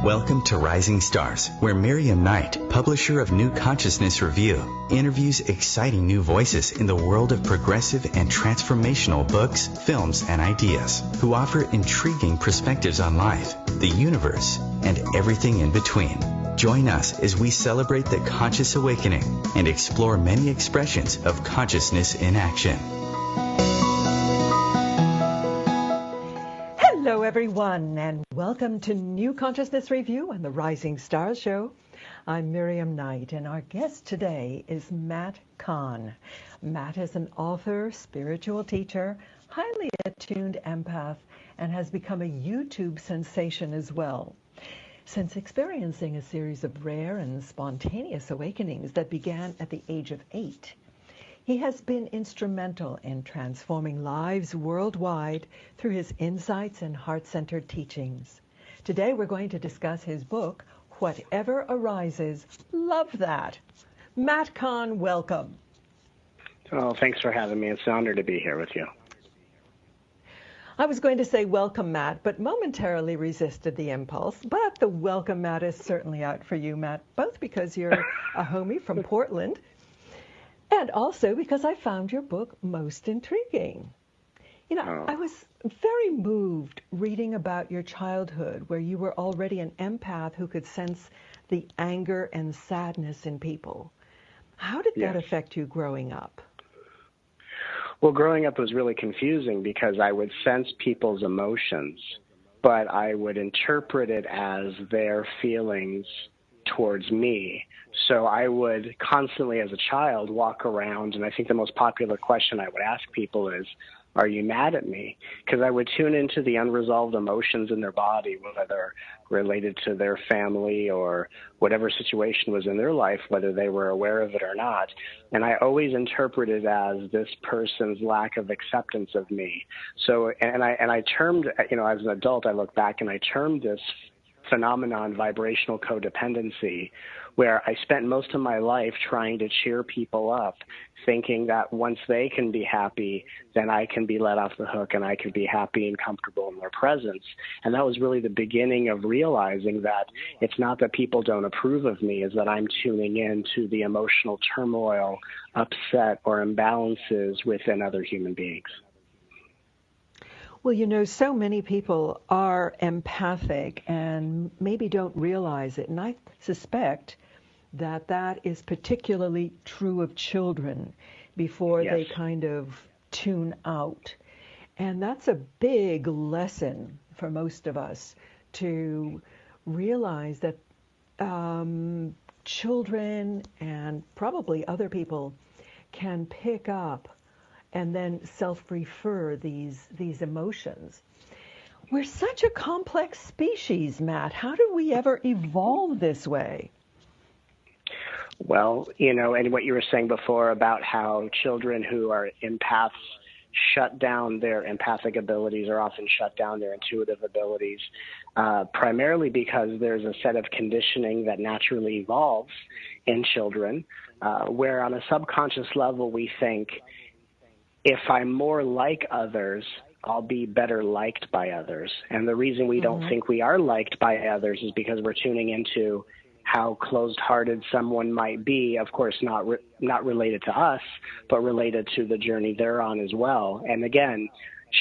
Welcome to Rising Stars, where Miriam Knight, publisher of New Consciousness Review, interviews exciting new voices in the world of progressive and transformational books, films, and ideas, who offer intriguing perspectives on life, the universe, and everything in between. Join us as we celebrate the conscious awakening and explore many expressions of consciousness in action. Hello, everyone, and welcome to New Consciousness Review and the Rising Stars Show. I'm Miriam Knight, and our guest today is Matt Kahn. Matt is an author, spiritual teacher, highly attuned empath, and has become a YouTube sensation as well. Since experiencing a series of rare and spontaneous awakenings that began at the age of 8, he has been instrumental in transforming lives worldwide through his insights and heart-centered teachings. Today we're going to discuss his book, Whatever Arises. Love that. Matt Kahn, welcome. Oh, thanks for having me. It's an honor to be here with you. I was going to say welcome, Matt, but momentarily resisted the impulse. But the welcome, Matt, is certainly out for you, Matt, both because you're a homie from Portland, and also because I found your book most intriguing. You know, I was very moved reading about your childhood, where you were already an empath who could sense the anger and sadness in people. How did that affect you growing up? Well, growing up was really confusing because I would sense people's emotions, but I would interpret it as their feelings towards me. So I would constantly, as a child, walk around, and I think the most popular question I would ask people is, are you mad at me? Because I would tune into the unresolved emotions in their body, whether related to their family or whatever situation was in their life, whether they were aware of it or not. And I always interpreted as this person's lack of acceptance of me. So, and I termed, as an adult, I look back and I termed this phenomenon vibrational codependency, where I spent most of my life trying to cheer people up, thinking that once they can be happy, then I can be let off the hook and I can be happy and comfortable in their presence. And that was really the beginning of realizing that it's not that people don't approve of me, is that I'm tuning in to the emotional turmoil, upset, or imbalances within other human beings. Well, you know, so many people are empathic and maybe don't realize it. And I suspect that that is particularly true of children before they kind of tune out. And that's a big lesson for most of us, to realize that children and probably other people can pick up and then self-refer these emotions. We're such a complex species, Matt. How do we ever evolve this way? Well, and what you were saying before about how children who are empaths shut down their empathic abilities, or often shut down their intuitive abilities, primarily because there's a set of conditioning that naturally evolves in children, where on a subconscious level we think, if I'm more like others, I'll be better liked by others. And the reason we don't think we are liked by others is because we're tuning into how closed-hearted someone might be, of course, not related to us, but related to the journey they're on as well. And again,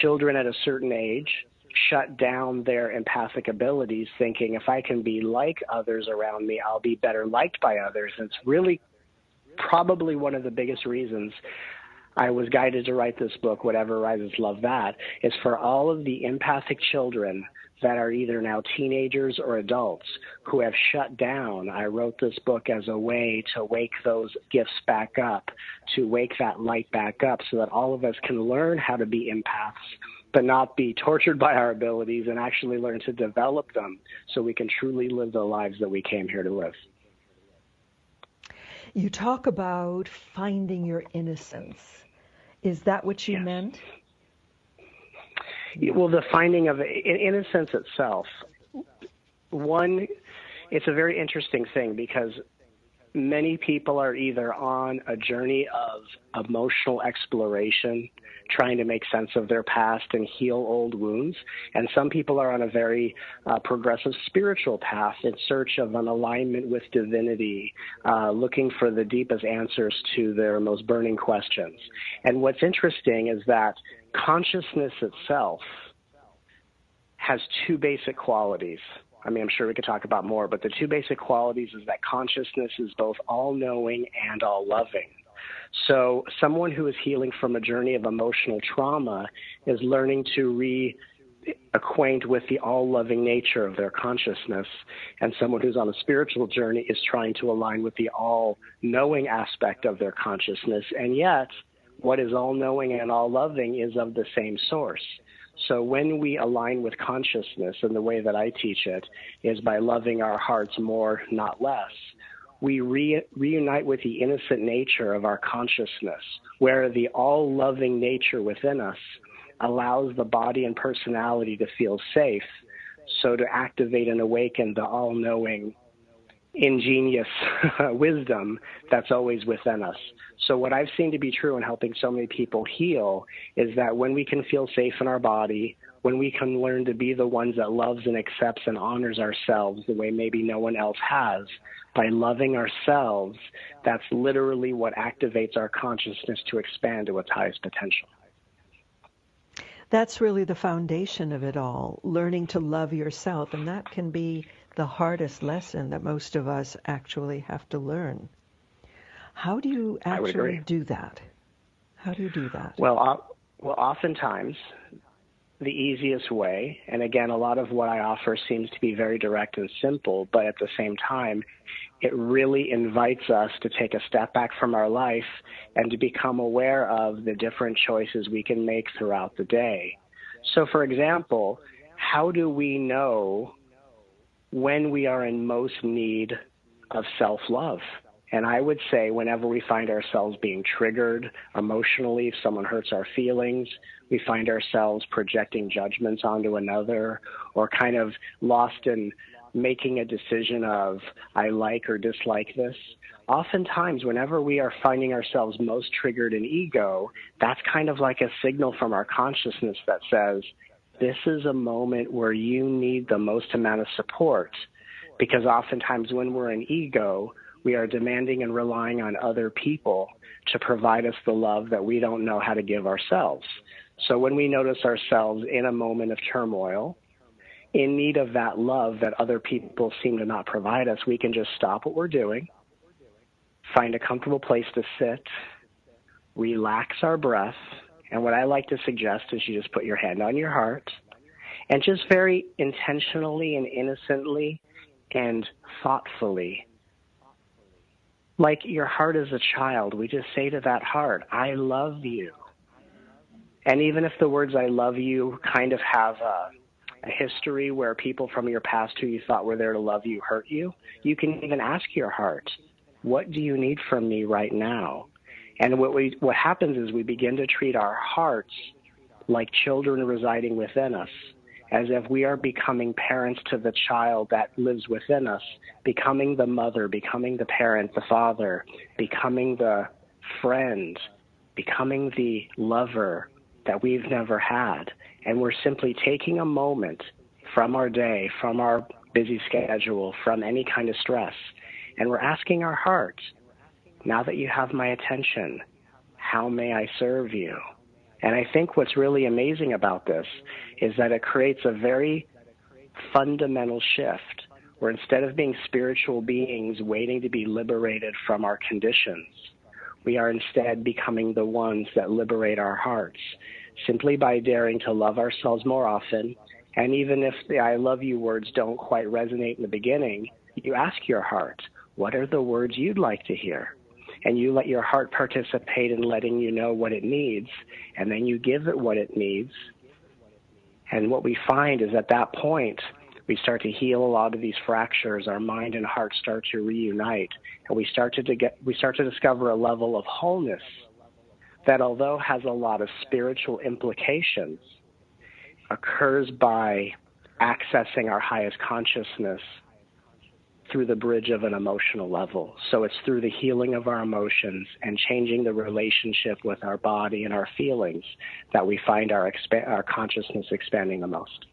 children at a certain age shut down their empathic abilities, thinking if I can be like others around me, I'll be better liked by others. And it's really probably one of the biggest reasons I was guided to write this book, Whatever Arises, Love That, is for all of the empathic children that are either now teenagers or adults who have shut down. I wrote this book as a way to wake those gifts back up, to wake that light back up, so that all of us can learn how to be empaths, but not be tortured by our abilities, and actually learn to develop them so we can truly live the lives that we came here to live. You talk about finding your innocence. Is that what you meant? Well, the finding of innocence itself, one, it's a very interesting thing, because many people are either on a journey of emotional exploration, trying to make sense of their past and heal old wounds, and some people are on a very progressive spiritual path in search of an alignment with divinity, looking for the deepest answers to their most burning questions. And what's interesting is that consciousness itself has two basic qualities. I mean, I'm sure we could talk about more, but the two basic qualities is that consciousness is both all-knowing and all-loving. So someone who is healing from a journey of emotional trauma is learning to reacquaint with the all-loving nature of their consciousness, and someone who's on a spiritual journey is trying to align with the all-knowing aspect of their consciousness, and yet what is all-knowing and all-loving is of the same source. So when we align with consciousness, and the way that I teach it is by loving our hearts more, not less, we reunite with the innocent nature of our consciousness, where the all-loving nature within us allows the body and personality to feel safe, so to activate and awaken the all-knowing, ingenious wisdom that's always within us. So what I've seen to be true in helping so many people heal is that when we can feel safe in our body, when we can learn to be the ones that loves and accepts and honors ourselves the way maybe no one else has, by loving ourselves, that's literally what activates our consciousness to expand to its highest potential. That's really the foundation of it all, learning to love yourself, and that can be the hardest lesson that most of us actually have to learn. How do you actually do that? How do you do that? Well, oftentimes the easiest way, and again, a lot of what I offer seems to be very direct and simple, but at the same time, it really invites us to take a step back from our life and to become aware of the different choices we can make throughout the day. So, for example, how do we know when we are in most need of self-love? And I would say whenever we find ourselves being triggered emotionally, if someone hurts our feelings, we find ourselves projecting judgments onto another, or kind of lost in making a decision of I like or dislike this. Oftentimes, whenever we are finding ourselves most triggered in ego, that's kind of like a signal from our consciousness that says, this is a moment where you need the most amount of support. Because oftentimes when we're in ego, we are demanding and relying on other people to provide us the love that we don't know how to give ourselves. So when we notice ourselves in a moment of turmoil, in need of that love that other people seem to not provide us, we can just stop what we're doing, find a comfortable place to sit, relax our breath, and what I like to suggest is you just put your hand on your heart and just very intentionally and innocently and thoughtfully, like your heart is a child, we just say to that heart, I love you. And even if the words I love you kind of have a history where people from your past who you thought were there to love you hurt you, you can even ask your heart, what do you need from me right now? And what happens is we begin to treat our hearts like children residing within us, as if we are becoming parents to the child that lives within us, becoming the mother, becoming the parent, the father, becoming the friend, becoming the lover that we've never had. And we're simply taking a moment from our day, from our busy schedule, from any kind of stress, and we're asking our heart, now that you have my attention, how may I serve you? And I think what's really amazing about this is that it creates a very fundamental shift where instead of being spiritual beings waiting to be liberated from our conditions, we are instead becoming the ones that liberate our hearts simply by daring to love ourselves more often. And even if the I love you words don't quite resonate in the beginning, you ask your heart, what are the words you'd like to hear? And you let your heart participate in letting you know what it needs, and then you give it what it needs. And what we find is at that point, we start to heal a lot of these fractures. Our mind and heart start to reunite, and we start to discover a level of wholeness that, although has a lot of spiritual implications, occurs by accessing our highest consciousness through the bridge of an emotional level. So it's through the healing of our emotions and changing the relationship with our body and our feelings that we find our consciousness expanding the most.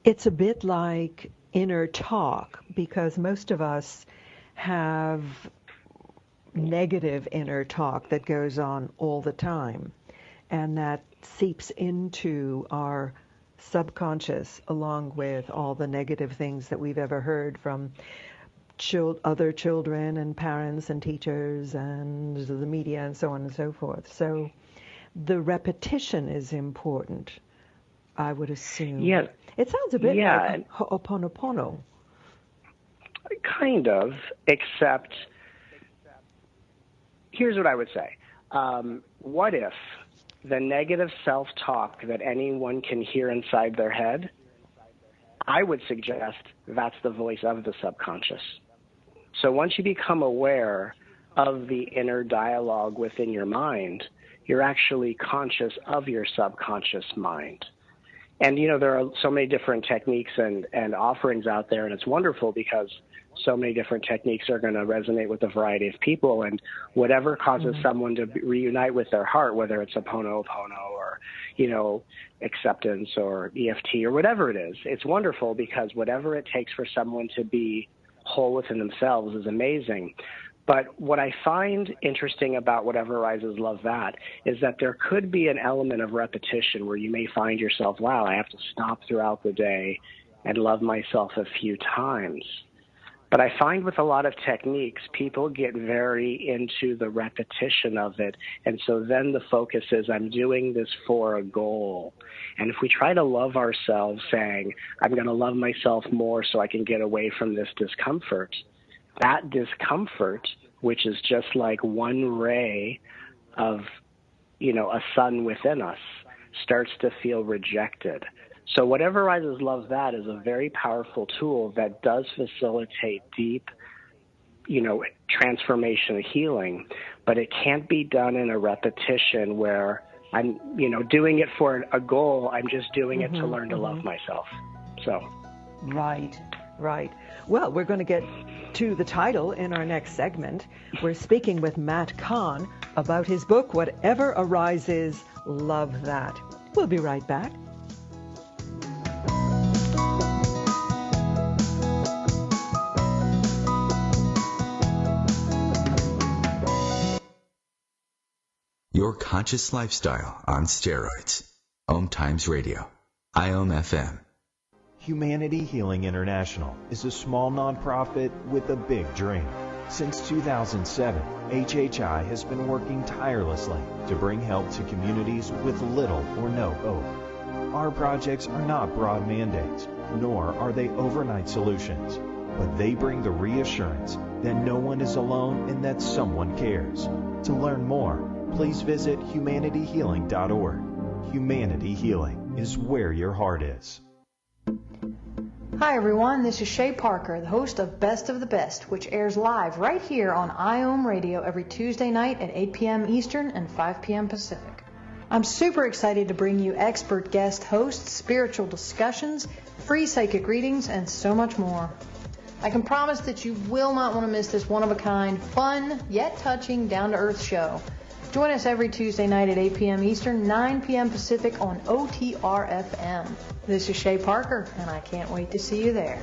It's a bit like inner talk, because most of us have negative inner talk that goes on all the time, and that seeps into our subconscious along with all the negative things that we've ever heard from other children and parents and teachers and the media and so on and so forth. So the repetition is important, I would assume. Yeah. It sounds a bit like Ho'oponopono. Kind of, except here's what I would say. What if the negative self-talk that anyone can hear inside their head, I would suggest that's the voice of the subconscious. So once you become aware of the inner dialogue within your mind, you're actually conscious of your subconscious mind. And, you know, there are so many different techniques and offerings out there, and it's wonderful because so many different techniques are going to resonate with a variety of people. And whatever causes someone to reunite with their heart, whether it's Ho'oponopono or, you know, acceptance or EFT or whatever it is, it's wonderful because whatever it takes for someone to be whole within themselves is amazing. But what I find interesting about Whatever Arises, Love That is that there could be an element of repetition where you may find yourself, wow, I have to stop throughout the day and love myself a few times. But I find with a lot of techniques, people get very into the repetition of it. And so then the focus is, I'm doing this for a goal. And if we try to love ourselves saying, I'm going to love myself more so I can get away from this discomfort, that discomfort, which is just like one ray of, you know, a sun within us, starts to feel rejected. So Whatever Arises, Love That is a very powerful tool that does facilitate deep, you know, transformation and healing, but it can't be done in a repetition where I'm, you know, doing it for a goal. I'm just doing it to learn to love myself. So. Right. Well, we're going to get to the title in our next segment. We're speaking with Matt Kahn about his book, Whatever Arises, Love That. We'll be right back. Your conscious lifestyle on steroids. OMTimes Radio. IOM-FM. Humanity Healing International is a small nonprofit with a big dream. Since 2007, HHI has been working tirelessly to bring help to communities with little or no hope. Our projects are not broad mandates, nor are they overnight solutions, but they bring the reassurance that no one is alone and that someone cares. To learn more, please visit humanityhealing.org. Humanity Healing is where your heart is. Hi everyone, this is Shay Parker, the host of Best of the Best, which airs live right here on IOM Radio every Tuesday night at 8 p.m. Eastern and 5 p.m. Pacific. I'm super excited to bring you expert guest hosts, spiritual discussions, free psychic readings, and so much more. I can promise that you will not want to miss this one-of-a-kind, fun, yet touching, down-to-earth show. Join us every Tuesday night at 8 p.m. Eastern, 9 p.m. Pacific on OTR-FM. This is Shay Parker, and I can't wait to see you there.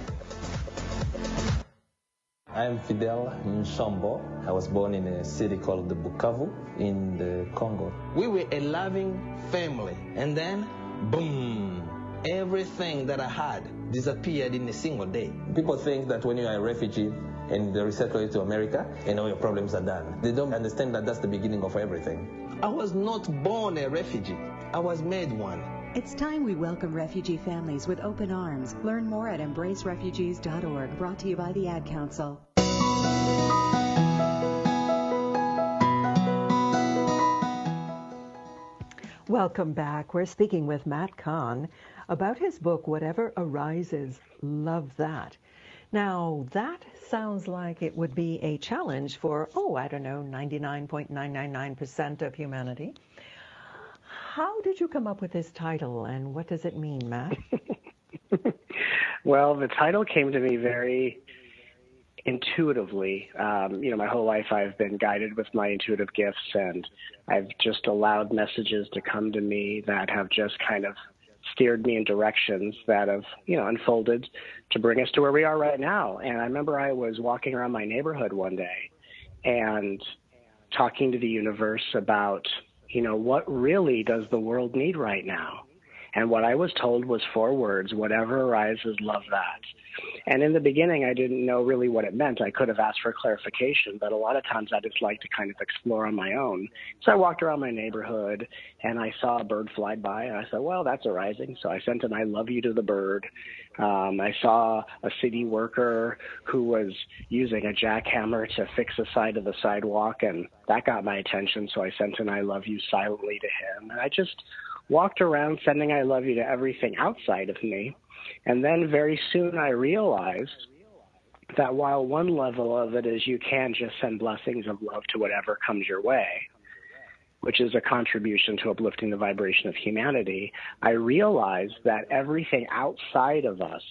I'm Fidel Nsombo. I was born in a city called the Bukavu in the Congo. We were a loving family, and then, boom, everything that I had disappeared in a single day. People think that when you are a refugee, and they resettle you to America, and all your problems are done. They don't understand that that's the beginning of everything. I was not born a refugee. I was made one. It's time we welcome refugee families with open arms. Learn more at embracerefugees.org, brought to you by the Ad Council. Welcome back. We're speaking with Matt Kahn about his book, Whatever Arises, Love That. Now, that sounds like it would be a challenge for, 99.999% of humanity. How did you come up with this title, and what does it mean, Matt? Well, the title came to me very intuitively. My whole life I've been guided with my intuitive gifts, and I've just allowed messages to come to me that have just kind of steered me in directions that have, unfolded to bring us to where we are right now. And I remember I was walking around my neighborhood one day and talking to the universe about, what really does the world need right now? And what I was told was 4 words: whatever arises, love that. And in the beginning, I didn't know really what it meant. I could have asked for clarification, but a lot of times I just like to kind of explore on my own. So I walked around my neighborhood, and I saw a bird fly by, and I said, well, that's arising. So I sent an I love you to the bird. I saw a city worker who was using a jackhammer to fix the side of the sidewalk, and that got my attention. So I sent an I love you silently to him. And I just walked around sending I love you to everything outside of me. And then very soon I realized that while one level of it is you can just send blessings of love to whatever comes your way, which is a contribution to uplifting the vibration of humanity, I realized that everything outside of us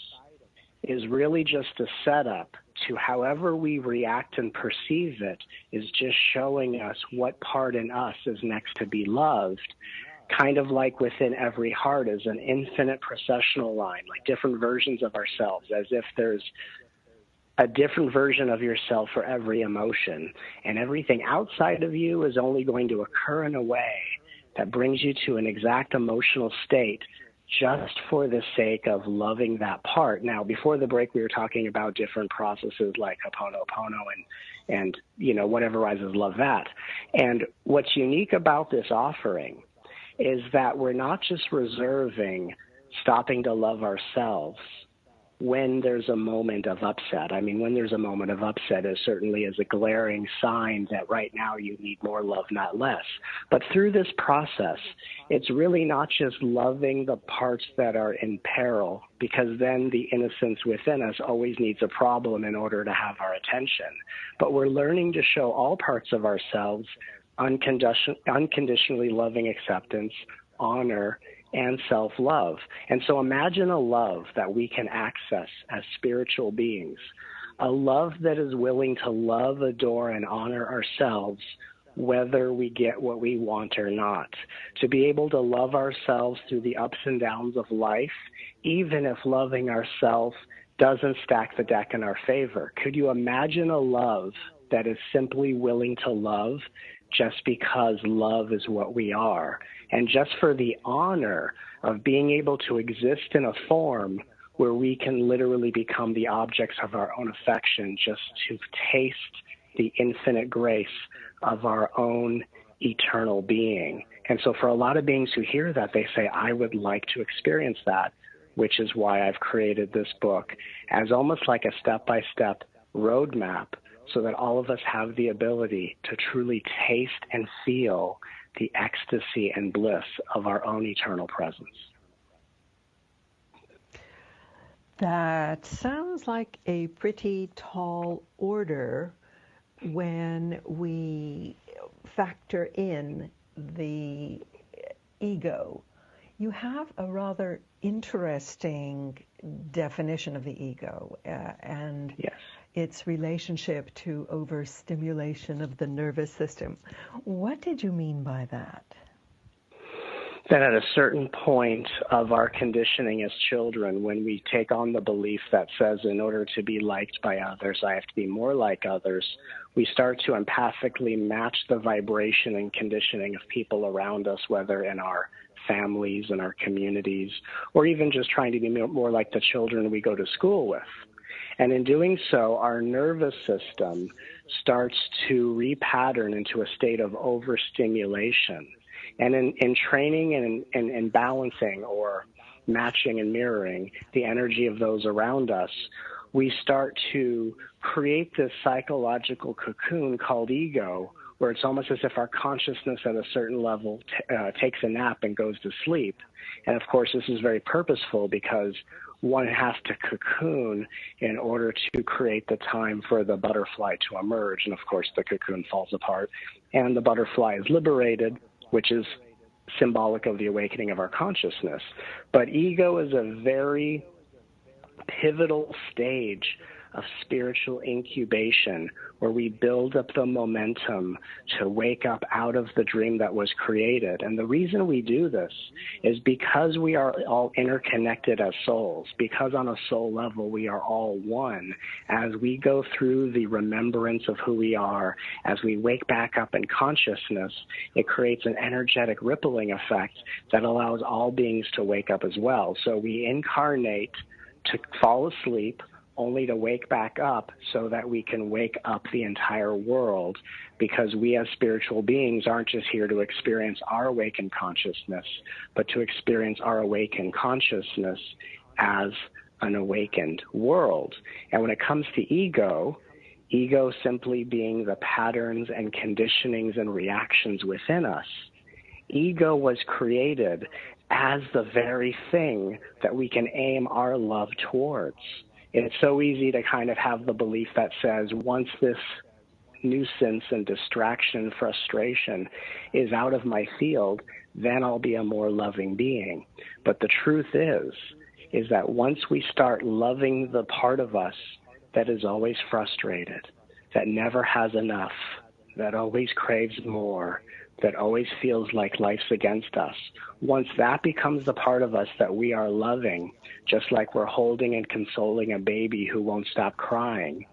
is really just a setup to however we react and perceive it is just showing us what part in us is next to be loved. Kind of like within every heart is an infinite processional line, like different versions of ourselves, as if there's a different version of yourself for every emotion. And everything outside of you is only going to occur in a way that brings you to an exact emotional state just for the sake of loving that part. Now, before the break, we were talking about different processes like Ho'oponopono and whatever rises, love that. And what's unique about this offering is that we're not just reserving stopping to love ourselves when there's a moment of upset. I mean, when there's a moment of upset, it certainly is a glaring sign that right now you need more love, not less. But through this process, it's really not just loving the parts that are in peril, because then the innocence within us always needs a problem in order to have our attention. But we're learning to show all parts of ourselves unconditionally loving acceptance, honor, and self-love. And so imagine a love that we can access as spiritual beings, a love that is willing to love, adore, and honor ourselves whether we get what we want or not, to be able to love ourselves through the ups and downs of life, even if loving ourselves doesn't stack the deck in our favor. Could you imagine a love that is simply willing to love just because love is what we are, and just for the honor of being able to exist in a form where we can literally become the objects of our own affection, just to taste the infinite grace of our own eternal being. And so for a lot of beings who hear that, they say, I would like to experience that, which is why I've created this book as almost like a step-by-step roadmap, so that all of us have the ability to truly taste and feel the ecstasy and bliss of our own eternal presence. That sounds like a pretty tall order when we factor in the ego. You have a rather interesting definition of the ego, and yes, its relationship to overstimulation of the nervous system. What did you mean by that? That at a certain point of our conditioning as children, when we take on the belief that says in order to be liked by others, I have to be more like others, we start to empathically match the vibration and conditioning of people around us, whether in our families and our communities, or even just trying to be more like the children we go to school with. And in doing so, our nervous system starts to repattern into a state of overstimulation. And in training and balancing or matching and mirroring the energy of those around us, we start to create this psychological cocoon called ego, where it's almost as if our consciousness at a certain level takes a nap and goes to sleep. And of course, this is very purposeful because one has to cocoon in order to create the time for the butterfly to emerge. And of course, the cocoon falls apart and the butterfly is liberated, which is symbolic of the awakening of our consciousness. But ego is a very pivotal stage of spiritual incubation where we build up the momentum to wake up out of the dream that was created. And the reason we do this is because we are all interconnected as souls, because on a soul level we are all one. As we go through the remembrance of who we are, as we wake back up in consciousness, it creates an energetic rippling effect that allows all beings to wake up as well. So we incarnate to fall asleep, only to wake back up so that we can wake up the entire world, because we as spiritual beings aren't just here to experience our awakened consciousness, but to experience our awakened consciousness as an awakened world. And when it comes to ego simply being the patterns and conditionings and reactions within us, ego was created as the very thing that we can aim our love towards. It's so easy to kind of have the belief that says once this nuisance and distraction, frustration is out of my field, then I'll be a more loving being. But the truth is that once we start loving the part of us that is always frustrated, that never has enough, that always craves more, that always feels like life's against us, once that becomes the part of us that we are loving, just like we're holding and consoling a baby who won't stop crying,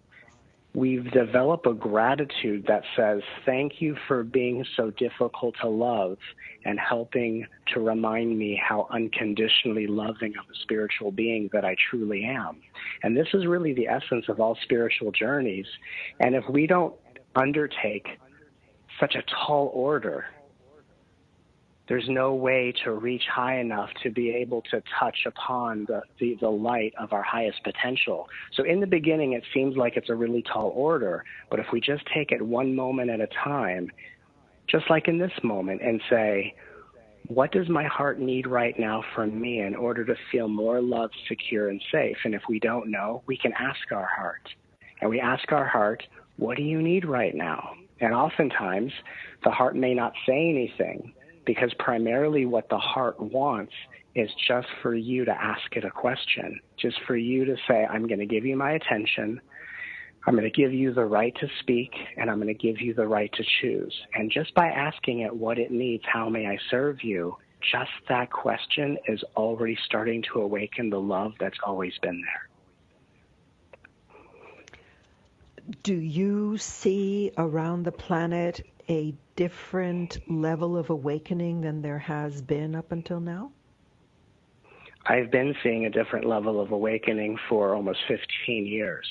we've developed a gratitude that says, thank you for being so difficult to love and helping to remind me how unconditionally loving of a spiritual being that I truly am. And this is really the essence of all spiritual journeys. And if we don't undertake such a tall order, there's no way to reach high enough to be able to touch upon the light of our highest potential. So in the beginning, it seems like it's a really tall order, but if we just take it one moment at a time, just like in this moment, and say, what does my heart need right now from me in order to feel more loved, secure, and safe? And if we don't know, we can ask our heart. And we ask our heart, what do you need right now? And oftentimes, the heart may not say anything, because primarily what the heart wants is just for you to ask it a question, just for you to say, I'm going to give you my attention, I'm going to give you the right to speak, and I'm going to give you the right to choose. And just by asking it what it needs, how may I serve you, just that question is already starting to awaken the love that's always been there. Do you see around the planet a different level of awakening than there has been up until now? I've been seeing a different level of awakening for almost 15 years.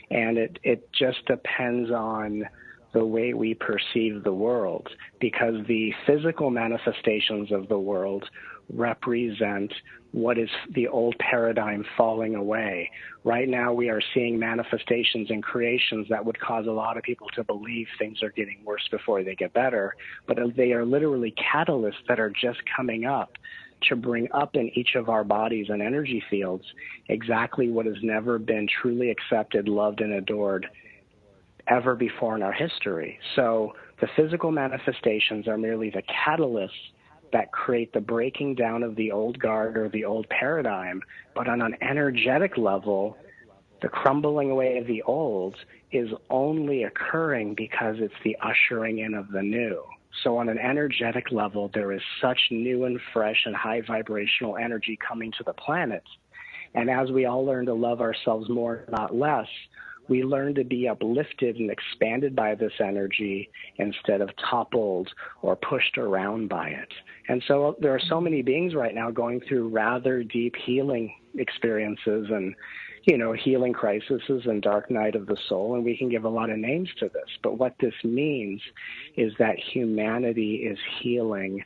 And it just depends on the way we perceive the world, because the physical manifestations of the world represent what is the old paradigm falling away. Right now we are seeing manifestations and creations that would cause a lot of people to believe things are getting worse before they get better, but they are literally catalysts that are just coming up to bring up in each of our bodies and energy fields exactly what has never been truly accepted, loved, and adored ever before in our history. So the physical manifestations are merely the catalysts that create the breaking down of the old guard or the old paradigm. But on an energetic level, the crumbling away of the old is only occurring because it's the ushering in of the new. So on an energetic level, there is such new and fresh and high vibrational energy coming to the planet. And as we all learn to love ourselves more, not less, we learn to be uplifted and expanded by this energy instead of toppled or pushed around by it. And so there are so many beings right now going through rather deep healing experiences and, healing crises and dark night of the soul, and we can give a lot of names to this. But what this means is that humanity is healing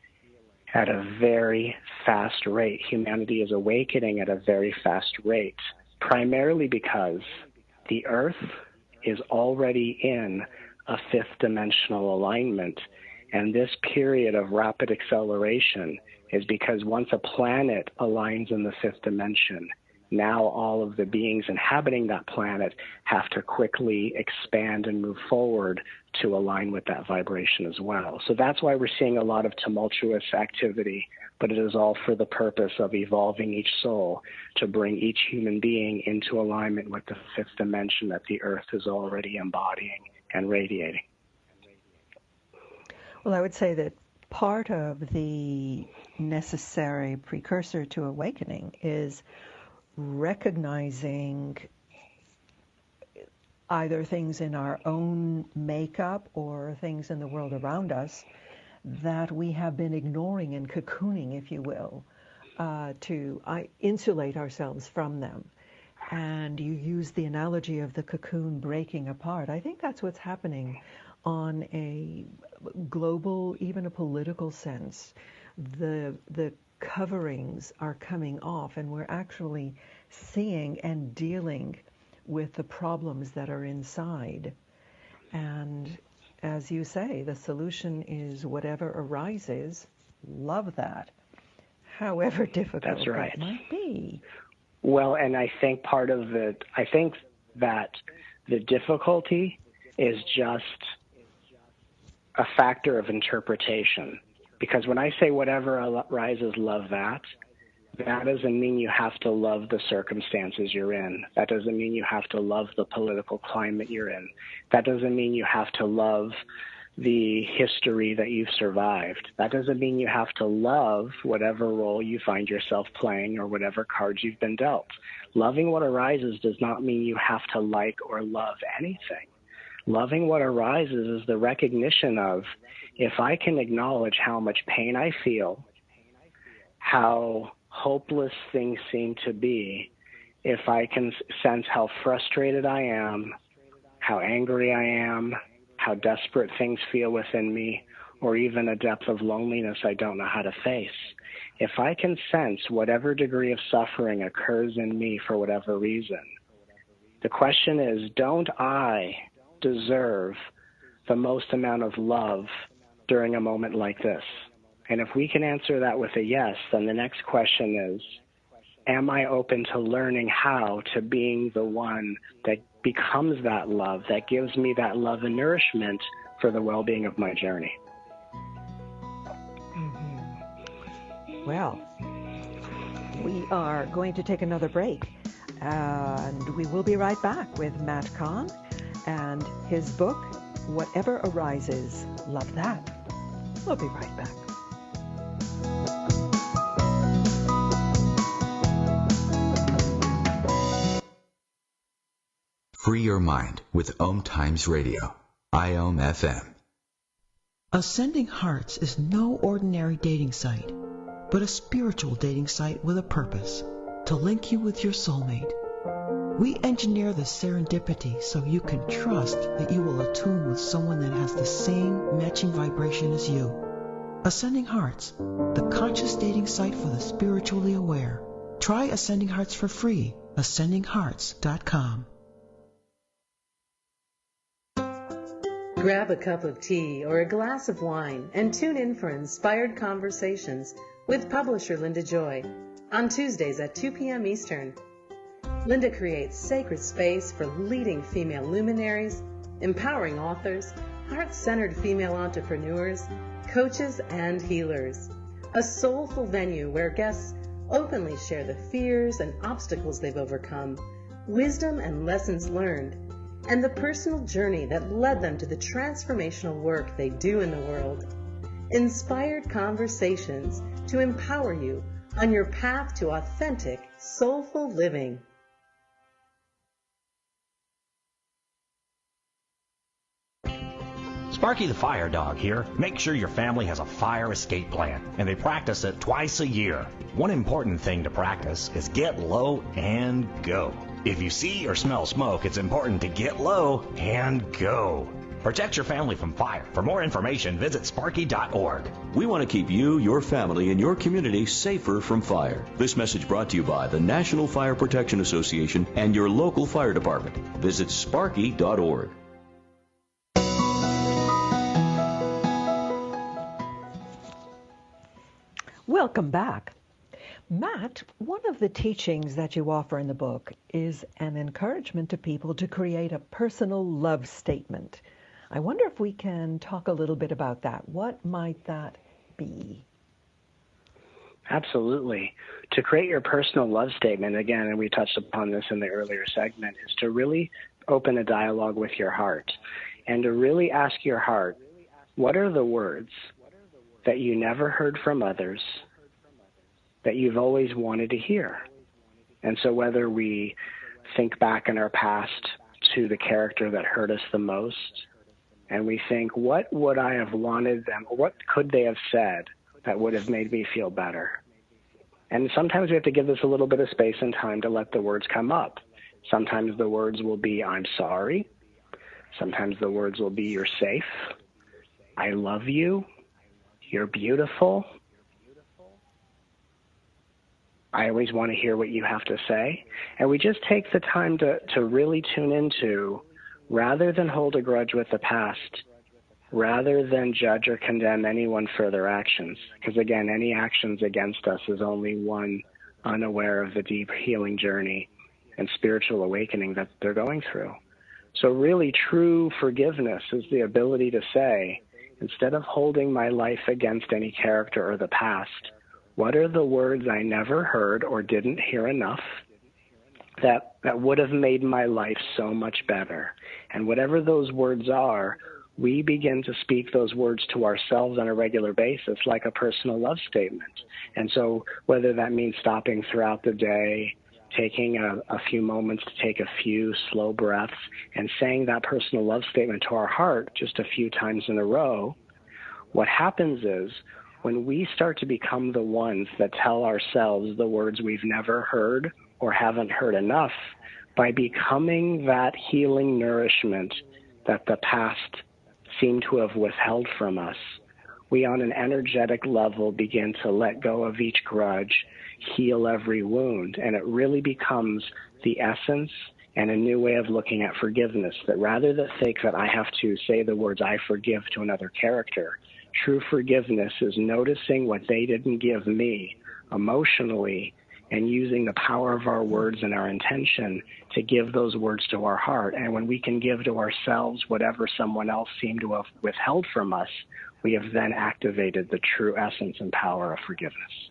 at a very fast rate. Humanity is awakening at a very fast rate, primarily because the Earth is already in a fifth dimensional alignment. And this period of rapid acceleration is because once a planet aligns in the fifth dimension, now all of the beings inhabiting that planet have to quickly expand and move forward to align with that vibration as well. So that's why we're seeing a lot of tumultuous activity, but it is all for the purpose of evolving each soul to bring each human being into alignment with the fifth dimension that the earth is already embodying and radiating. Well, I would say that part of the necessary precursor to awakening is recognizing either things in our own makeup or things in the world around us that we have been ignoring and cocooning, if you will, to insulate ourselves from them. And you use the analogy of the cocoon breaking apart. I think that's what's happening on a global, even a political sense. The coverings are coming off, and we're actually seeing and dealing with the problems that are inside. And as you say, the solution is whatever arises, love that, however difficult That's right. that might be. Well, and I think I think that the difficulty is just a factor of interpretation. Because when I say whatever arises, love that, that doesn't mean you have to love the circumstances you're in. That doesn't mean you have to love the political climate you're in. That doesn't mean you have to love the history that you've survived. That doesn't mean you have to love whatever role you find yourself playing or whatever cards you've been dealt. Loving what arises does not mean you have to like or love anything. Loving what arises is the recognition of, if I can acknowledge how much pain I feel, how hopeless things seem to be, if I can sense how frustrated I am, how angry I am, how desperate things feel within me, or even a depth of loneliness I don't know how to face. If I can sense whatever degree of suffering occurs in me for whatever reason, the question is, don't I deserve the most amount of love during a moment like this? And if we can answer that with a yes, then the next question is, am I open to learning how to being the one that becomes that love, that gives me that love and nourishment for the well-being of my journey? Mm-hmm. Well, we are going to take another break, and we will be right back with Matt Kahn and his book, Whatever Arises, Love That. We'll be right back. Free your mind with OMTimes Radio, IOM FM. Ascending Hearts is no ordinary dating site, but a spiritual dating site with a purpose, to link you with your soulmate. We engineer the serendipity so you can trust that you will attune with someone that has the same matching vibration as you. Ascending Hearts, the conscious dating site for the spiritually aware. Try Ascending Hearts for free, ascendinghearts.com. Grab a cup of tea or a glass of wine and tune in for Inspired Conversations with publisher Linda Joy on Tuesdays at 2 p.m. Eastern. Linda creates sacred space for leading female luminaries, empowering authors, heart-centered female entrepreneurs, coaches, and healers. A soulful venue where guests openly share the fears and obstacles they've overcome, wisdom and lessons learned, and the personal journey that led them to the transformational work they do in the world. Inspired Conversations to empower you on your path to authentic, soulful living. Sparky the Fire Dog here. Make sure your family has a fire escape plan, and they practice it twice a year. One important thing to practice is get low and go. If you see or smell smoke, it's important to get low and go. Protect your family from fire. For more information, visit sparky.org. We want to keep you, your family, and your community safer from fire. This message brought to you by the National Fire Protection Association and your local fire department. Visit sparky.org. Welcome back. Matt, one of the teachings that you offer in the book is an encouragement to people to create a personal love statement. I wonder if we can talk a little bit about that. What might that be? Absolutely. To create your personal love statement, again, and we touched upon this in the earlier segment, is to really open a dialogue with your heart and to really ask your heart, what are the words that you never heard from others that you've always wanted to hear? And so whether we think back in our past to the character that hurt us the most, and we think, what would I have wanted them, or what could they have said that would have made me feel better? And sometimes we have to give this a little bit of space and time to let the words come up. Sometimes the words will be, I'm sorry. Sometimes the words will be, you're safe. I love you. You're beautiful. I always want to hear what you have to say. And we just take the time to really tune into, rather than hold a grudge with the past, rather than judge or condemn anyone for their actions. Because again, any actions against us is only one unaware of the deep healing journey and spiritual awakening that they're going through. So really true forgiveness is the ability to say, instead of holding my life against any character or the past, what are the words I never heard or didn't hear enough that would have made my life so much better? And whatever those words are, we begin to speak those words to ourselves on a regular basis, like a personal love statement. And so whether that means stopping throughout the day, taking a few moments to take a few slow breaths and saying that personal love statement to our heart just a few times in a row, what happens is when we start to become the ones that tell ourselves the words we've never heard or haven't heard enough, by becoming that healing nourishment that the past seemed to have withheld from us, we on an energetic level begin to let go of each grudge, heal every wound, and it really becomes the essence and a new way of looking at forgiveness, that rather than think that I have to say the words I forgive to another character, true forgiveness is noticing what they didn't give me emotionally and using the power of our words and our intention to give those words to our heart. And when we can give to ourselves whatever someone else seemed to have withheld from us, we have then activated the true essence and power of forgiveness.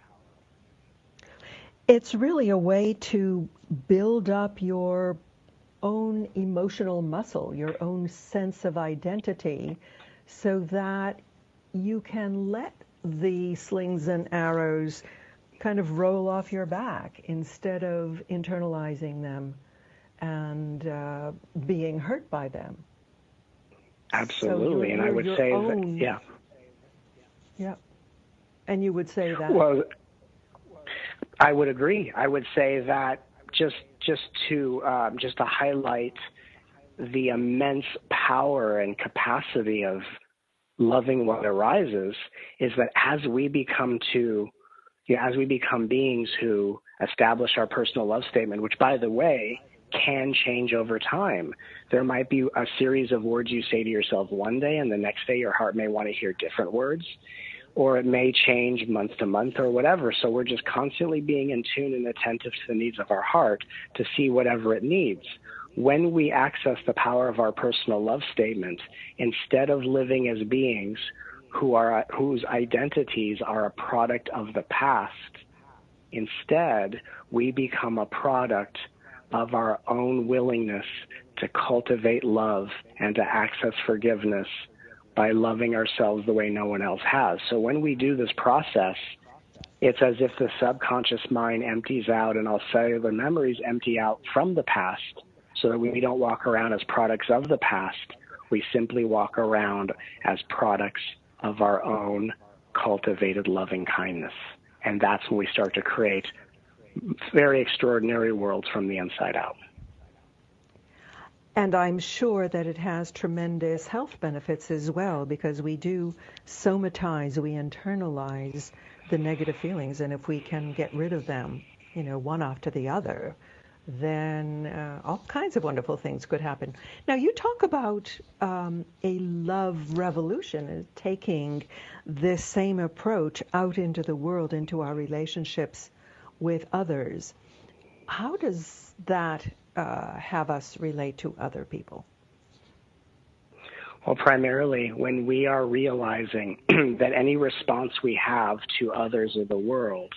It's really a way to build up your own emotional muscle, your own sense of identity, so that you can let the slings and arrows kind of roll off your back instead of internalizing them and being hurt by them. Absolutely. So and I would say that, yeah. Yeah. And you would say that? Well, I would agree. I would say that just to highlight the immense power and capacity of loving what arises is that as we become beings who establish our personal love statement, which, by the way, can change over time. There might be a series of words you say to yourself one day, and the next day your heart may want to hear different words, or it may change month to month or whatever. So we're just constantly being in tune and attentive to the needs of our heart to see whatever it needs. When we access the power of our personal love statement, instead of living as beings whose identities are a product of the past, instead we become a product of our own willingness to cultivate love and to access forgiveness by loving ourselves the way no one else has. So when we do this process, it's as if the subconscious mind empties out and our cellular memories empty out from the past, so that we don't walk around as products of the past. We simply walk around as products of our own cultivated loving kindness. And that's when we start to create very extraordinary worlds from the inside out. And I'm sure that it has tremendous health benefits as well, because we do somatize, we internalize the negative feelings. And if we can get rid of them, one after the other, then all kinds of wonderful things could happen. Now, you talk about a love revolution, taking this same approach out into the world, into our relationships with others. How does that have us relate to other people? Well, primarily when we are realizing that any response we have to others or the world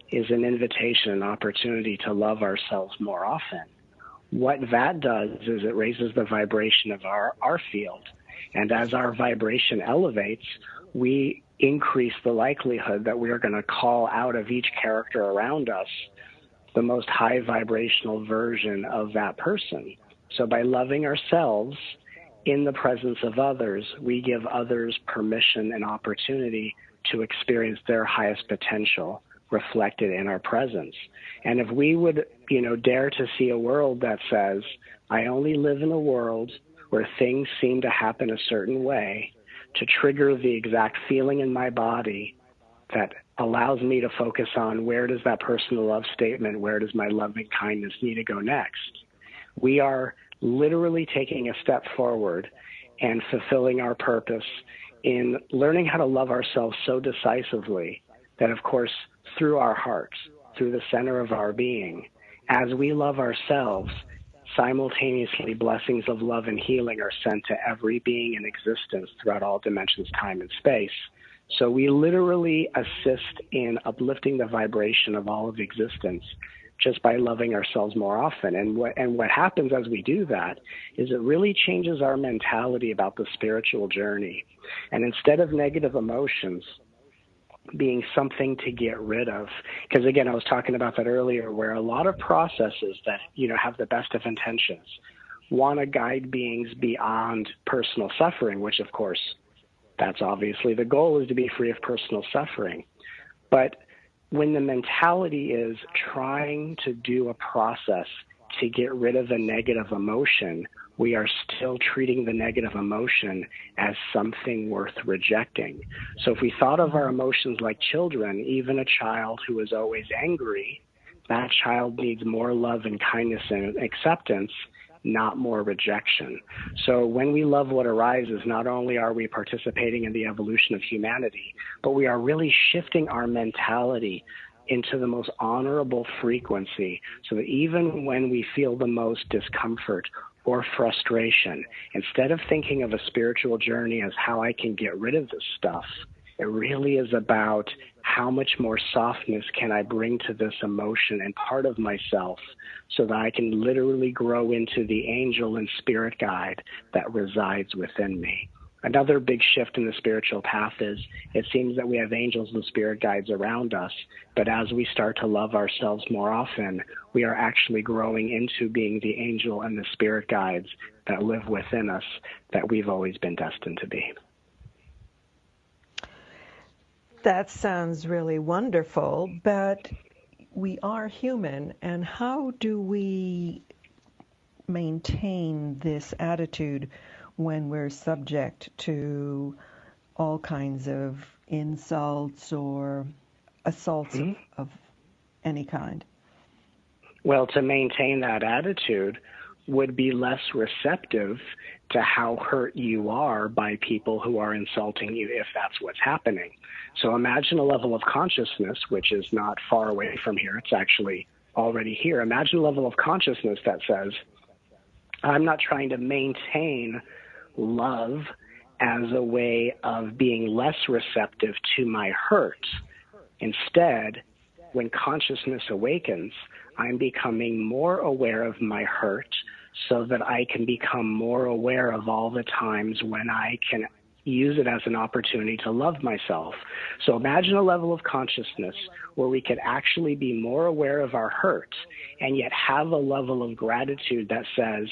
is an invitation, an opportunity to love ourselves more often. What that does is it raises the vibration of our field. And as our vibration elevates, we increase the likelihood that we are going to call out of each character around us the most high vibrational version of that person. So by loving ourselves in the presence of others, we give others permission and opportunity to experience their highest potential reflected in our presence. And if we would, dare to see a world that says, I only live in a world where things seem to happen a certain way to trigger the exact feeling in my body that allows me to focus on where does that personal love statement, where does my loving kindness need to go next? We are literally taking a step forward and fulfilling our purpose in learning how to love ourselves so decisively that, of course, through our hearts, through the center of our being, as we love ourselves, simultaneously blessings of love and healing are sent to every being in existence throughout all dimensions, time, and space. So we literally assist in uplifting the vibration of all of existence just by loving ourselves more often. And what happens as we do that is it really changes our mentality about the spiritual journey. And instead of negative emotions being something to get rid of, because again, I was talking about that earlier, where a lot of processes that, have the best of intentions want to guide beings beyond personal suffering, which of course, that's obviously the goal, is to be free of personal suffering. But when the mentality is trying to do a process to get rid of a negative emotion, we are still treating the negative emotion as something worth rejecting. So if we thought of our emotions like children, even a child who is always angry, that child needs more love and kindness and acceptance, not more rejection. So when we love what arises, not only are we participating in the evolution of humanity, but we are really shifting our mentality into the most honorable frequency, so that even when we feel the most discomfort or frustration, instead of thinking of a spiritual journey as how I can get rid of this stuff, it really is about how much more softness can I bring to this emotion and part of myself so that I can literally grow into the angel and spirit guide that resides within me. Another big shift in the spiritual path is it seems that we have angels and spirit guides around us, but as we start to love ourselves more often, we are actually growing into being the angel and the spirit guides that live within us that we've always been destined to be. That sounds really wonderful, but we are human, and how do we maintain this attitude when we're subject to all kinds of insults or assaults of any kind? Well, to maintain that attitude would be less receptive to how hurt you are by people who are insulting you, if that's what's happening. So imagine a level of consciousness, which is not far away from here. It's actually already here. Imagine a level of consciousness that says, I'm not trying to maintain love as a way of being less receptive to my hurt. Instead, when consciousness awakens, I'm becoming more aware of my hurt so that I can become more aware of all the times when I can use it as an opportunity to love myself. So imagine a level of consciousness where we could actually be more aware of our hurt and yet have a level of gratitude that says,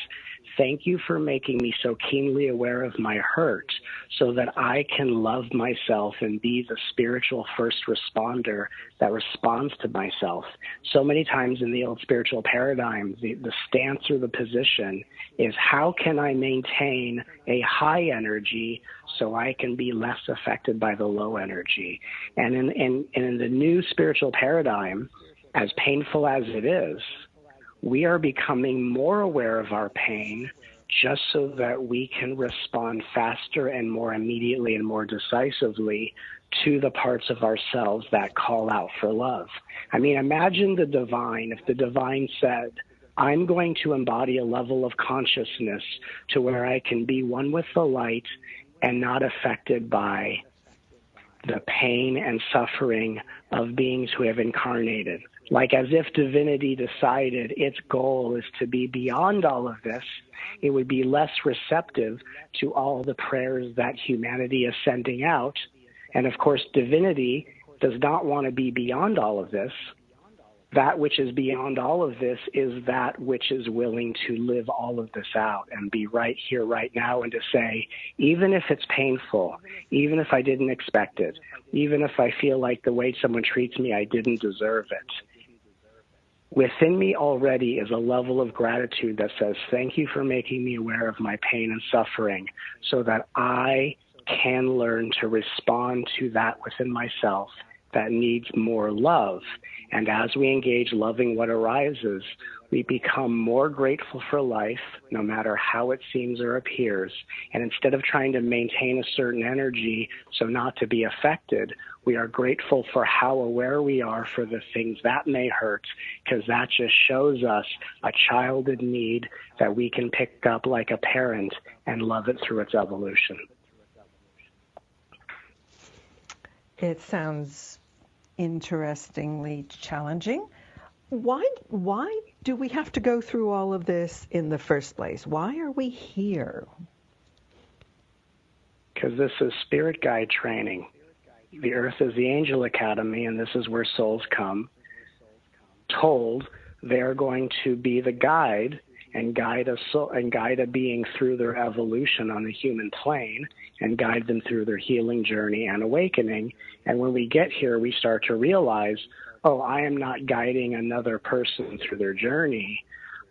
thank you for making me so keenly aware of my hurt so that I can love myself and be the spiritual first responder that responds to myself. So many times in the old spiritual paradigm, the stance or the position is how can I maintain a high energy so I can be less affected by the low energy. And in the new spiritual paradigm, as painful as it is, we are becoming more aware of our pain just so that we can respond faster and more immediately and more decisively to the parts of ourselves that call out for love. I mean, imagine the divine. If the divine said, I'm going to embody a level of consciousness to where I can be one with the light and not affected by the pain and suffering of beings who have incarnated. Like as if divinity decided its goal is to be beyond all of this, it would be less receptive to all the prayers that humanity is sending out. And of course, divinity does not want to be beyond all of this. That which is beyond all of this is that which is willing to live all of this out and be right here, right now, and to say, even if it's painful, even if I didn't expect it, even if I feel like the way someone treats me, I didn't deserve it. Within me already is a level of gratitude that says, thank you for making me aware of my pain and suffering so that I can learn to respond to that within myself that needs more love. And as we engage loving what arises, we become more grateful for life, no matter how it seems or appears. And instead of trying to maintain a certain energy so not to be affected, we are grateful for how aware we are for the things that may hurt, because that just shows us a child in need that we can pick up like a parent and love it through its evolution. It sounds interestingly challenging. Why do we have to go through all of this in the first place? Why are we here? Because this is spirit guide training. The earth is the angel academy, and this is where souls come, told they're going to be the guide and guide a soul and guide a being through their evolution on the human plane and guide them through their healing journey and awakening. And when we get here, we start to realize, oh, I am not guiding another person through their journey.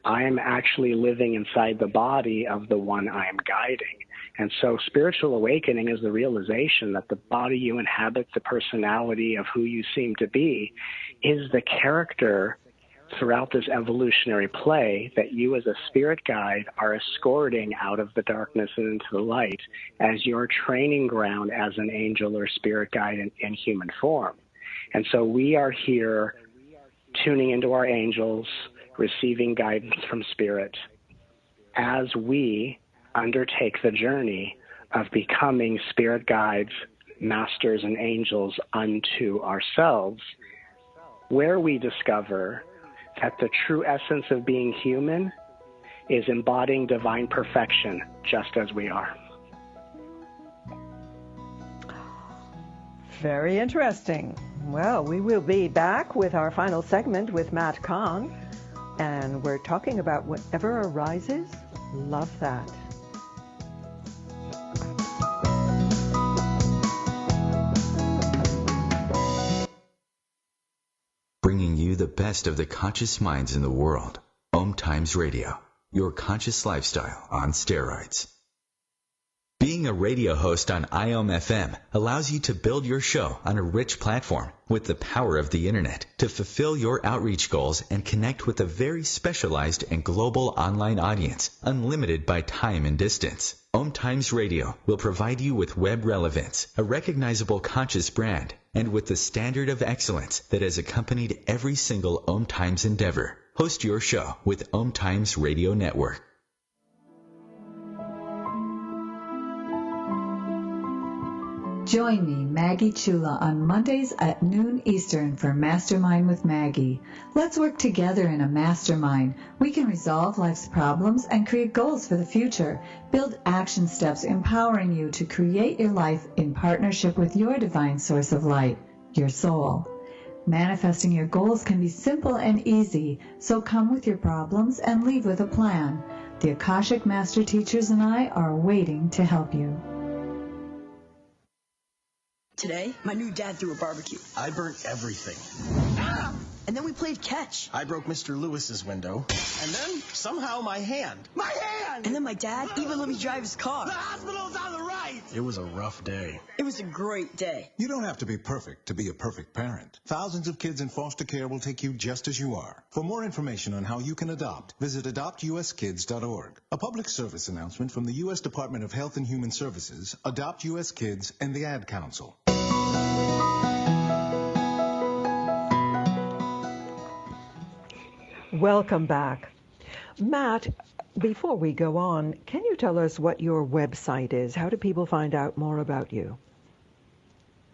I am actually living inside the body of the one I am guiding. And so spiritual awakening is the realization that the body you inhabit, the personality of who you seem to be, is the character throughout this evolutionary play that you as a spirit guide are escorting out of the darkness and into the light as your training ground as an angel or spirit guide in human form. And so we are here tuning into our angels, receiving guidance from spirit as we undertake the journey of becoming spirit guides, masters, and angels unto ourselves, where we discover that the true essence of being human is embodying divine perfection just as we are. Very interesting. Well, we will be back with our final segment with Matt Kahn, and we're talking about whatever arises, love that. Bringing you the best of the conscious minds in the world. OMTimes Radio, your conscious lifestyle on steroids. Being a radio host on IOM FM allows you to build your show on a rich platform with the power of the internet to fulfill your outreach goals and connect with a very specialized and global online audience, unlimited by time and distance. OMTimes Radio will provide you with web relevance, a recognizable conscious brand, and with the standard of excellence that has accompanied every single OMTimes endeavor. Host your show with OMTimes Radio Network. Join me, Maggie Chula, on Mondays at noon Eastern for Mastermind with Maggie. Let's work together in a mastermind. We can resolve life's problems and create goals for the future. Build action steps empowering you to create your life in partnership with your divine source of light, your soul. Manifesting your goals can be simple and easy, so come with your problems and leave with a plan. The Akashic Master Teachers and I are waiting to help you. Today, my new dad threw a barbecue. I burnt everything. And then we played catch. I broke Mr. Lewis's window. And then, somehow, my hand. My hand! And then my dad even let me drive his car. The hospital's on the right! It was a rough day. It was a great day. You don't have to be perfect to be a perfect parent. Thousands of kids in foster care will take you just as you are. For more information on how you can adopt, visit adoptuskids.org. A public service announcement from the U.S. Department of Health and Human Services, Adopt U.S. Kids, and the Ad Council. Welcome back. Matt, before we go on, can you tell us what your website is? How do people find out more about you?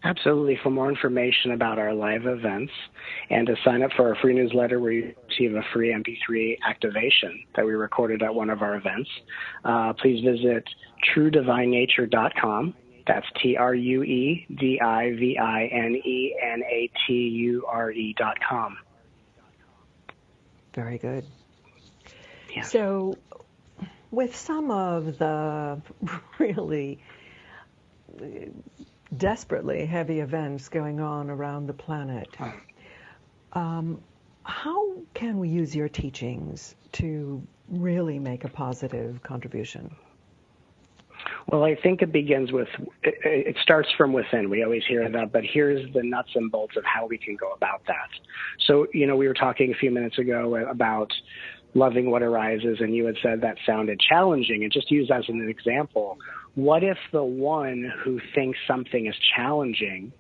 Absolutely. For more information about our live events and to sign up for our free newsletter where you receive a free MP3 activation that we recorded at one of our events, please visit truedivinenature.com. That's truedivinenature.com. Very good. Yeah. So with some of the really desperately heavy events going on around the planet, how can we use your teachings to really make a positive contribution? Well, I think it begins with, it starts from within. We always hear that, but here's the nuts and bolts of how we can go about that. So, we were talking a few minutes ago about loving what arises, and you had said that sounded challenging, and just use as an example, what if the one who thinks something is challenging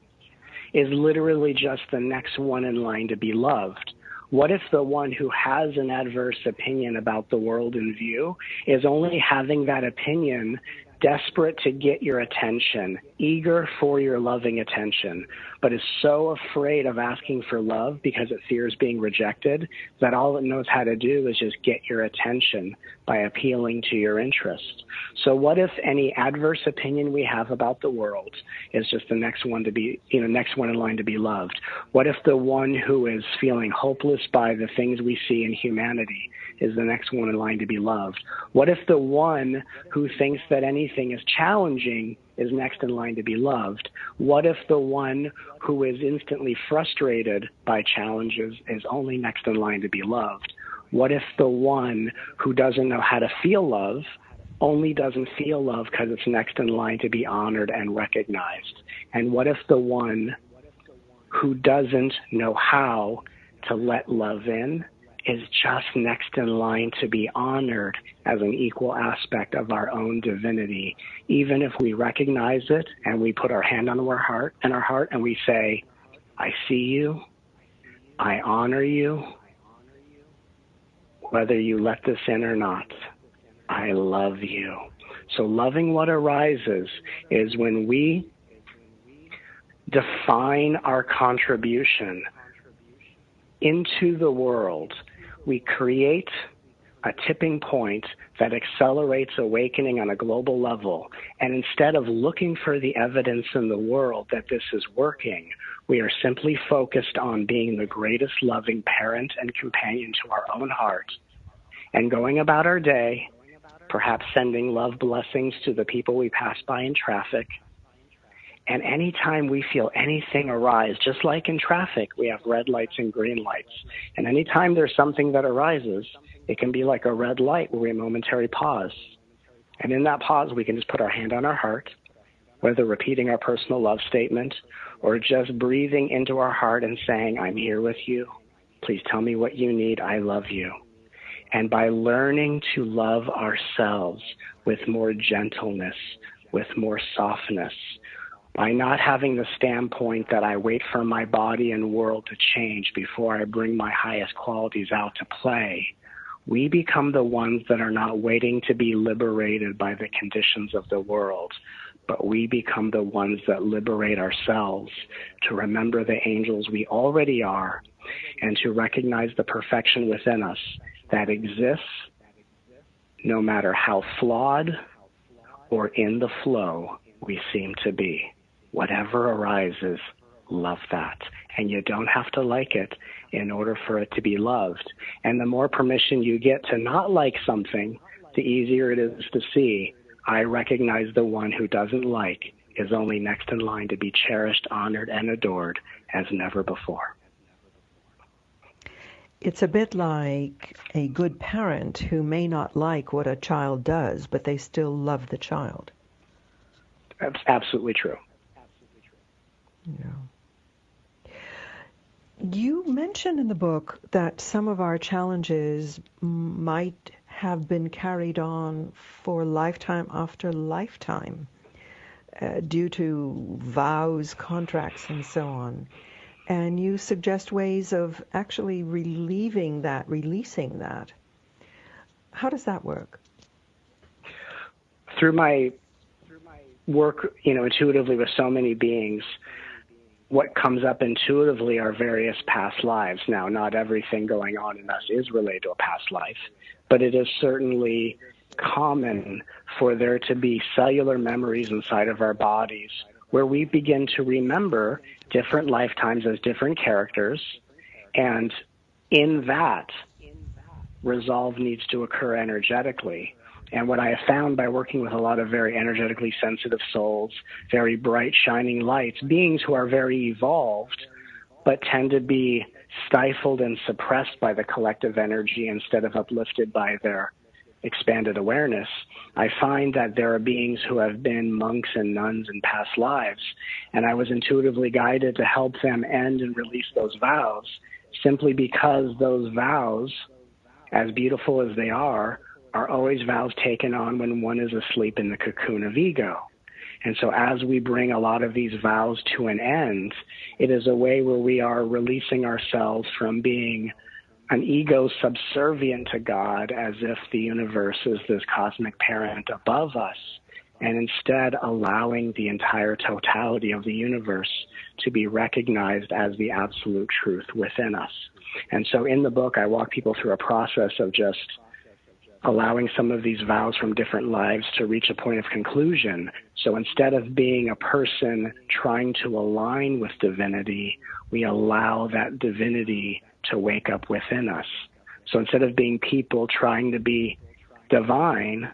is literally just the next one in line to be loved? What if the one who has an adverse opinion about the world in view is only having that opinion desperate to get your attention, eager for your loving attention, but is so afraid of asking for love because it fears being rejected that all it knows how to do is just get your attention by appealing to your interest? So what if any adverse opinion we have about the world is just the next one to be, next one in line to be loved? What if the one who is feeling hopeless by the things we see in humanity is the next one in line to be loved? What if the one who thinks that anything is challenging is next in line to be loved? What if the one who is instantly frustrated by challenges is only next in line to be loved? What if the one who doesn't know how to feel love only doesn't feel love because it's next in line to be honored and recognized? And what if the one who doesn't know how to let love in is just next in line to be honored as an equal aspect of our own divinity, even if we recognize it and we put our hand on our heart and we say, I see you, I honor you, whether you let this in or not, I love you. So loving what arises is when we define our contribution into the world, we create a tipping point that accelerates awakening on a global level. And instead of looking for the evidence in the world that this is working, we are simply focused on being the greatest loving parent and companion to our own heart and going about our day, perhaps sending love blessings to the people we pass by in traffic. And anytime we feel anything arise, just like in traffic, we have red lights and green lights. And anytime there's something that arises, it can be like a red light where we momentary pause. And in that pause, we can just put our hand on our heart, whether repeating our personal love statement or just breathing into our heart and saying, I'm here with you. Please tell me what you need. I love you. And by learning to love ourselves with more gentleness, with more softness, by not having the standpoint that I wait for my body and world to change before I bring my highest qualities out to play, we become the ones that are not waiting to be liberated by the conditions of the world, but we become the ones that liberate ourselves to remember the angels we already are and to recognize the perfection within us that exists no matter how flawed or in the flow we seem to be. Whatever arises, love that. And you don't have to like it in order for it to be loved. And the more permission you get to not like something, the easier it is to see, I recognize the one who doesn't like is only next in line to be cherished, honored, and adored as never before. It's a bit like a good parent who may not like what a child does, but they still love the child. That's absolutely true. Yeah. You mentioned in the book that some of our challenges might have been carried on for lifetime after lifetime due to vows, contracts, and so on. and you suggest ways of actually releasing that. How does that work? Through my work, intuitively with so many beings, what comes up intuitively are various past lives. Now, not everything going on in us is related to a past life, but it is certainly common for there to be cellular memories inside of our bodies where we begin to remember different lifetimes as different characters, and in that, resolve needs to occur energetically. And what I have found by working with a lot of very energetically sensitive souls, very bright, shining lights, beings who are very evolved, but tend to be stifled and suppressed by the collective energy instead of uplifted by their expanded awareness, I find that there are beings who have been monks and nuns in past lives, and I was intuitively guided to help them end and release those vows, simply because those vows, as beautiful as they are always vows taken on when one is asleep in the cocoon of ego. And so as we bring a lot of these vows to an end, it is a way where we are releasing ourselves from being an ego subservient to God, as if the universe is this cosmic parent above us, and instead allowing the entire totality of the universe to be recognized as the absolute truth within us. And so in the book, I walk people through a process of just allowing some of these vows from different lives to reach a point of conclusion. So instead of being a person trying to align with divinity, we allow that divinity to wake up within us. So instead of being people trying to be divine,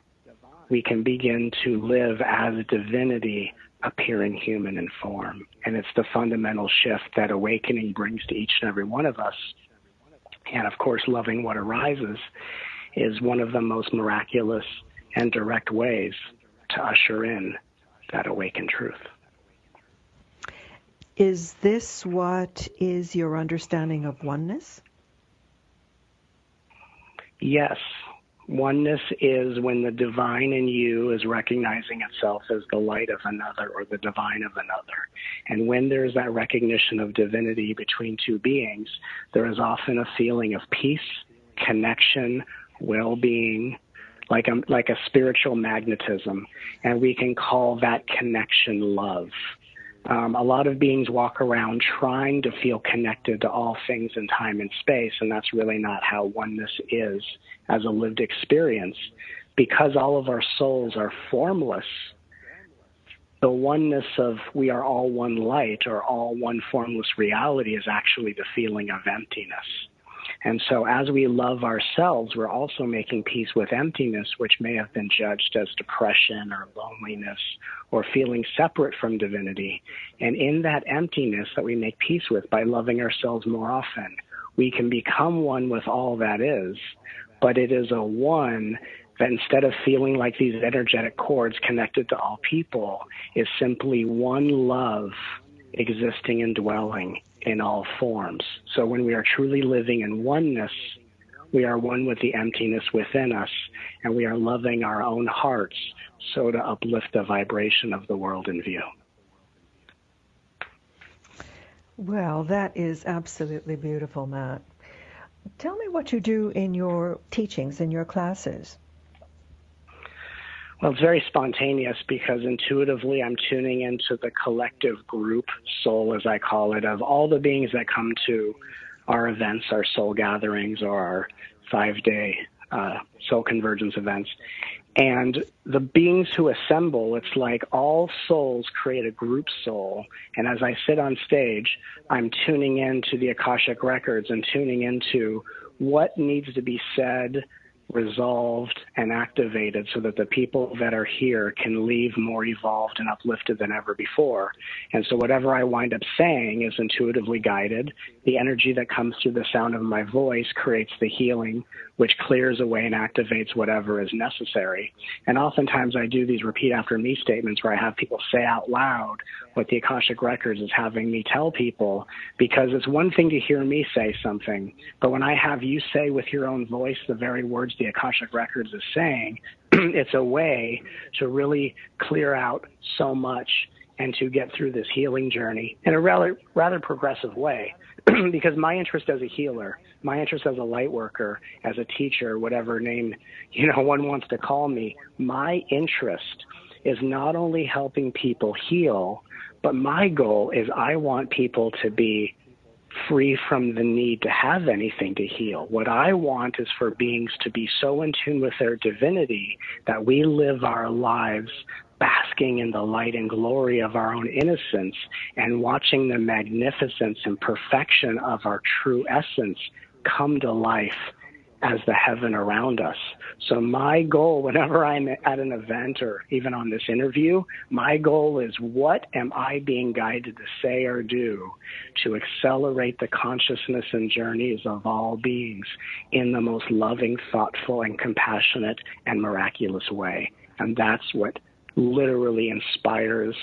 we can begin to live as divinity appearing human in form. And it's the fundamental shift that awakening brings to each and every one of us. And of course, loving what arises is one of the most miraculous and direct ways to usher in that awakened truth. Is this what is your understanding of oneness? Yes. Oneness is when the divine in you is recognizing itself as the light of another or the divine of another. And when there's that recognition of divinity between two beings, there is often a feeling of peace, connection, well-being, like a spiritual magnetism. And we can call that connection love. A lot of beings walk around trying to feel connected to all things in time and space, and that's really not how oneness is as a lived experience. Because all of our souls are formless, the oneness of we are all one light or all one formless reality is actually the feeling of emptiness. And so as we love ourselves, we're also making peace with emptiness, which may have been judged as depression or loneliness or feeling separate from divinity. And in that emptiness that we make peace with by loving ourselves more often, we can become one with all that is, but it is a one that instead of feeling like these energetic cords connected to all people is simply one love existing and dwelling in all forms. So when we are truly living in oneness, we are one with the emptiness within us, and we are loving our own hearts so to uplift the vibration of the world in view. Well, that is absolutely beautiful, Matt. Tell me what you do in your teachings, in your classes. Well, it's very spontaneous because intuitively I'm tuning into the collective group soul, as I call it, of all the beings that come to our events, our soul gatherings, or our 5-day soul convergence events. And the beings who assemble, it's like all souls create a group soul. And as I sit on stage, I'm tuning into the Akashic records and tuning into what needs to be said, resolved, and activated so that the people that are here can leave more evolved and uplifted than ever before. And so whatever I wind up saying is intuitively guided. The energy that comes through the sound of my voice creates the healing, which clears away and activates whatever is necessary. And oftentimes I do these repeat after me statements where I have people say out loud what the Akashic Records is having me tell people, because it's one thing to hear me say something, but when I have you say with your own voice the very words the Akashic Records is saying, it's a way to really clear out so much and to get through this healing journey in a rather progressive way. Because my interest as a healer, my interest as a light worker, as a teacher, whatever name one wants to call me, my interest is not only helping people heal, but my goal is I want people to be free from the need to have anything to heal. What I want is for beings to be so in tune with their divinity that we live our lives basking in the light and glory of our own innocence and watching the magnificence and perfection of our true essence come to life as the heaven around us. So my goal, whenever I'm at an event or even on this interview, my goal is, what am I being guided to say or do to accelerate the consciousness and journeys of all beings in the most loving, thoughtful, and compassionate and miraculous way? And that's what literally inspires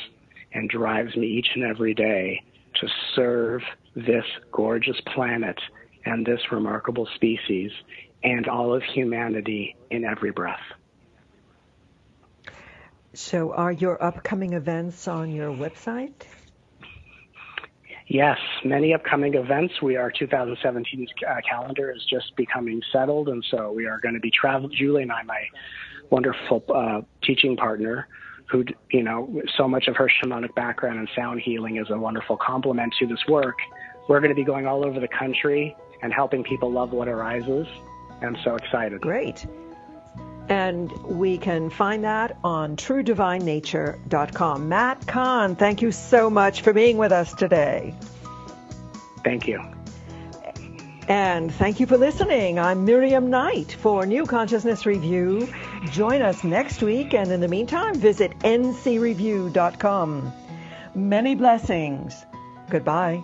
and drives me each and every day to serve this gorgeous planet and this remarkable species and all of humanity in every breath. So are your upcoming events on your website? Yes, many upcoming events. Our 2017 calendar is just becoming settled, and so we are going to be traveling. Julie and I, my wonderful teaching partner, who, so much of her shamanic background and sound healing is a wonderful complement to this work. We're going to be going all over the country and helping people love what arises. I'm so excited. Great. And we can find that on truedivinenature.com. Matt Kahn, thank you so much for being with us today. Thank you. And thank you for listening. I'm Miriam Knight for New Consciousness Review. Join us next week, and in the meantime, visit ncreview.com. Many blessings. Goodbye.